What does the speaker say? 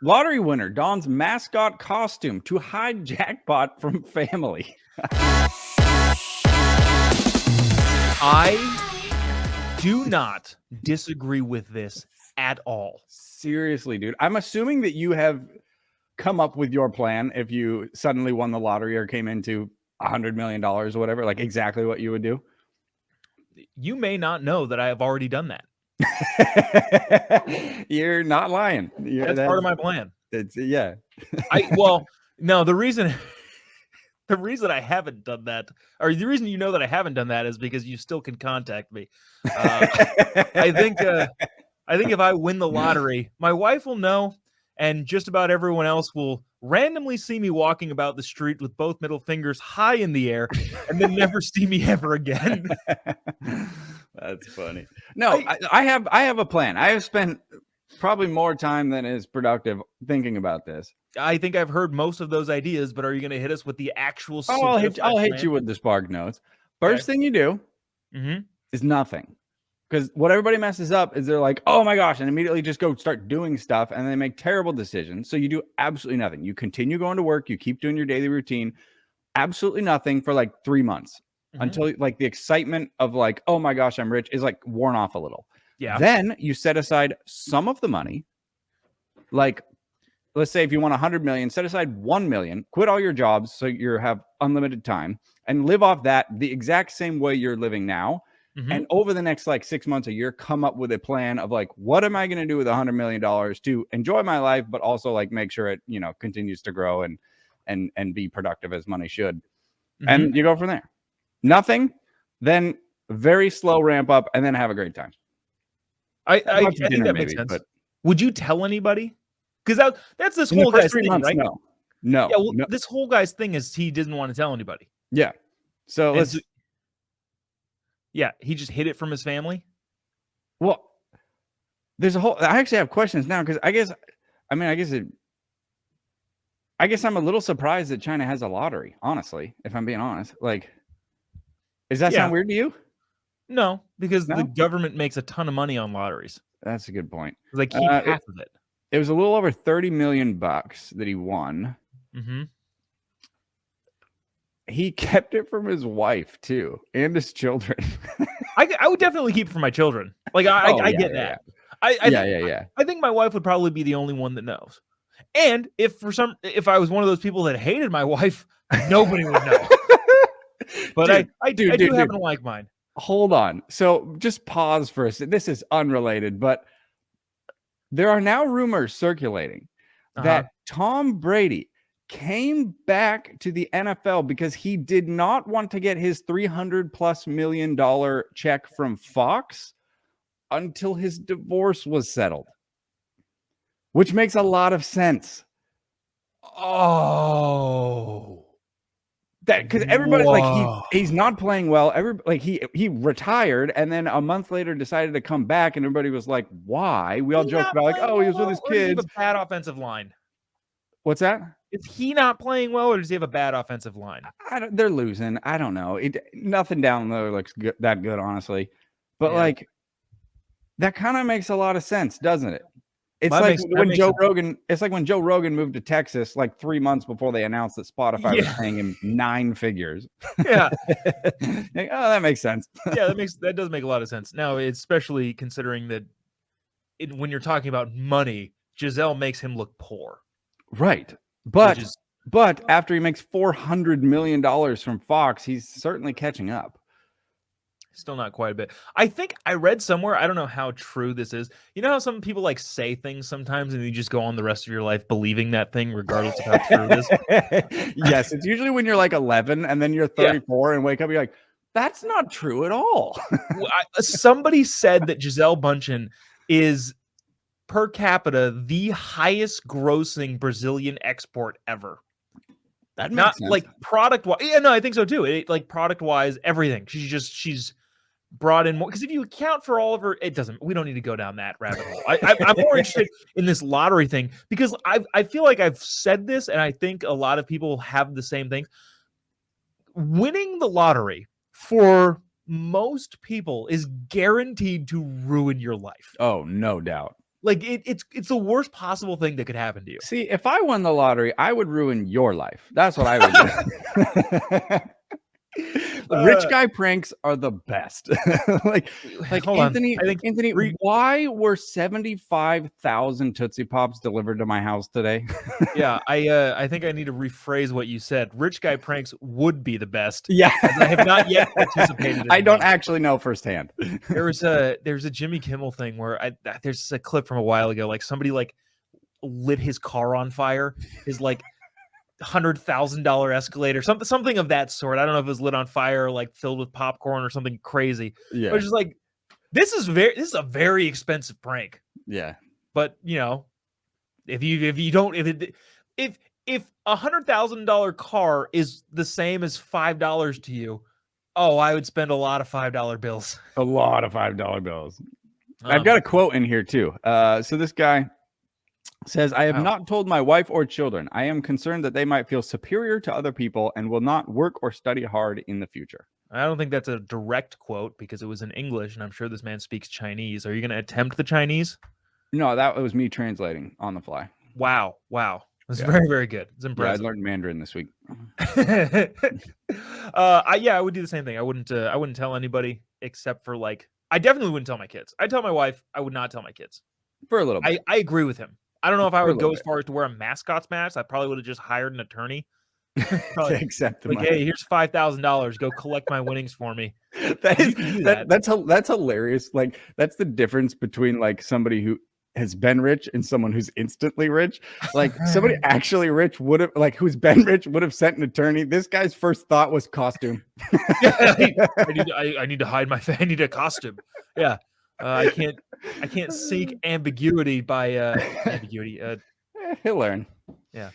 Lottery winner dons mascot costume to hide jackpot from family. I do not disagree with this at all. Seriously, dude. I'm assuming that you have come up with your plan if you suddenly won the lottery or came into $100 million or whatever, like exactly what you would do. You may not know that I have already done that. You're not lying. That's part of my plan. Yeah. No, the reason I haven't done that, or the reason you know that I haven't done that, is because you still can contact me. I think if I win the lottery, my wife will know, and just about everyone else will randomly see me walking about the street with both middle fingers high in the air, and then never see me ever again. That's funny. No, I have a plan. I have spent probably more time than is productive thinking about this. I think I've heard most of those ideas, but are you going to hit us with the actual? I'll hit you with the spark notes. First thing you do is nothing. Because what everybody messes up is they're like, oh my gosh, and immediately just go start doing stuff, and they make terrible decisions. So you do absolutely nothing. You continue going to work. You keep doing your daily routine. Absolutely nothing for like 3 months until like the excitement of like, oh my gosh, I'm rich is like worn off a little. Yeah. Then you set aside some of the money. Like, let's say if you want 100 million, set aside 1 million, quit all your jobs so you have unlimited time, and live off that the exact same way you're living now. And over the next like 6 months, a year, come up with a plan of like, what am I going to do with $100 million to enjoy my life, but also like make sure it, continues to grow and be productive as money should. And you go from there. Nothing, then very slow ramp up, and then have a great time. I think that makes sense. But would you tell anybody? Because that's this whole guy's thing, right? No. Yeah, no. This whole guy's thing is he didn't want to tell anybody. Yeah. So he just hid it from his family. Well, there's I actually have questions now because I guess I'm a little surprised that China has a lottery, honestly, if I'm being honest. Like, does that sound weird to you? No, because the government makes a ton of money on lotteries. That's a good point. They keep half of it. It was a little over $30 million that he won. He kept it from his wife too, and his children. I would definitely keep it from my children. Like I get that. I think my wife would probably be the only one that knows. And if I was one of those people that hated my wife, nobody would know. But I do happen to like mine. Hold on. So just pause for a second. This is unrelated, but there are now rumors circulating that Tom Brady came back to the NFL because he did not want to get his $300+ million check from Fox until his divorce was settled, which makes a lot of sense. Oh, that because everybody's like he's not playing well. He retired and then a month later decided to come back, and everybody was like, "Why?" We all joked about like, "Oh, he was with his kids." Does he have a bad offensive line? What's that? Is he not playing well, or does he have a bad offensive line? They're losing. I don't know. Nothing down there looks that good, honestly. But like, that kind of makes a lot of sense, doesn't it? It's like when Joe Rogan. It's like when Joe Rogan moved to Texas, like 3 months before they announced that Spotify was paying him 9 figures. Yeah. Like, oh, that makes sense. Yeah, that does make a lot of sense. Now, especially considering that when you're talking about money, Giselle makes him look poor. Right. But after he makes $400 million from Fox, he's certainly catching up. Still not quite a bit. I think I read somewhere, I don't know how true this is. You know how some people like say things sometimes and you just go on the rest of your life believing that thing regardless of how true it is? Yes, it's usually when you're like 11 and then you're 34 and wake up, you're like, that's not true at all. Somebody said that Gisele Bündchen is per capita the highest grossing Brazilian export ever. That makes not sense. Like product wise. Yeah, no, I think so too. Like product wise, everything. She's brought in more because if you account for all of her, we don't need to go down that rabbit hole. I'm more interested in this lottery thing because I feel like I've said this and I think a lot of people have the same thing. Winning the lottery for most people is guaranteed to ruin your life. Oh, no doubt. Like it's the worst possible thing that could happen to you. See, if I won the lottery, I would ruin your life. That's what I would do. Rich guy pranks are the best. like Hold Anthony, on. I think Anthony, why were 75,000 Tootsie Pops delivered to my house today? Yeah, I think I need to rephrase what you said. Rich guy pranks would be the best. Yeah, I have not yet participated in I don't one. actually know firsthand. There's a Jimmy Kimmel thing where there's a clip from a while ago, like somebody like lit his car on fire, his like $100,000 Escalator, something of that sort. I don't know if it was lit on fire or like filled with popcorn or something crazy. Yeah, But it's just like this is a very expensive prank. yeah. But you know, if $100,000 car is the same as $5 to you, oh, I would spend a lot of $5 bills. A lot of $5 bills. I've got a quote in here too. So this guy says, I have not told my wife or children. I am concerned that they might feel superior to other people and will not work or study hard in the future. I don't think that's a direct quote because it was in English, and I'm sure this man speaks Chinese. Are you going to attempt the Chinese? No, that was me translating on the fly. Wow. It was very, very good. It's impressive. Yeah, I learned Mandarin this week. I would do the same thing. I wouldn't tell anybody except for like, I definitely wouldn't tell my kids. I'd tell my wife. I would not tell my kids. For a little bit. I agree with him. I don't know if I For a would go little as far as to wear a mascot's mask. I probably would have just hired an attorney. To accept the Like, money. hey, here's $5,000. Go collect my winnings for me. That's hilarious. Like, that's the difference between like somebody who has been rich and someone who's instantly rich. Like, somebody actually rich would have, like, who's been rich would have sent an attorney. This guy's first thought was costume. I need to hide I need a costume. Yeah. I can't seek ambiguity by ambiguity. He'll learn. Yeah.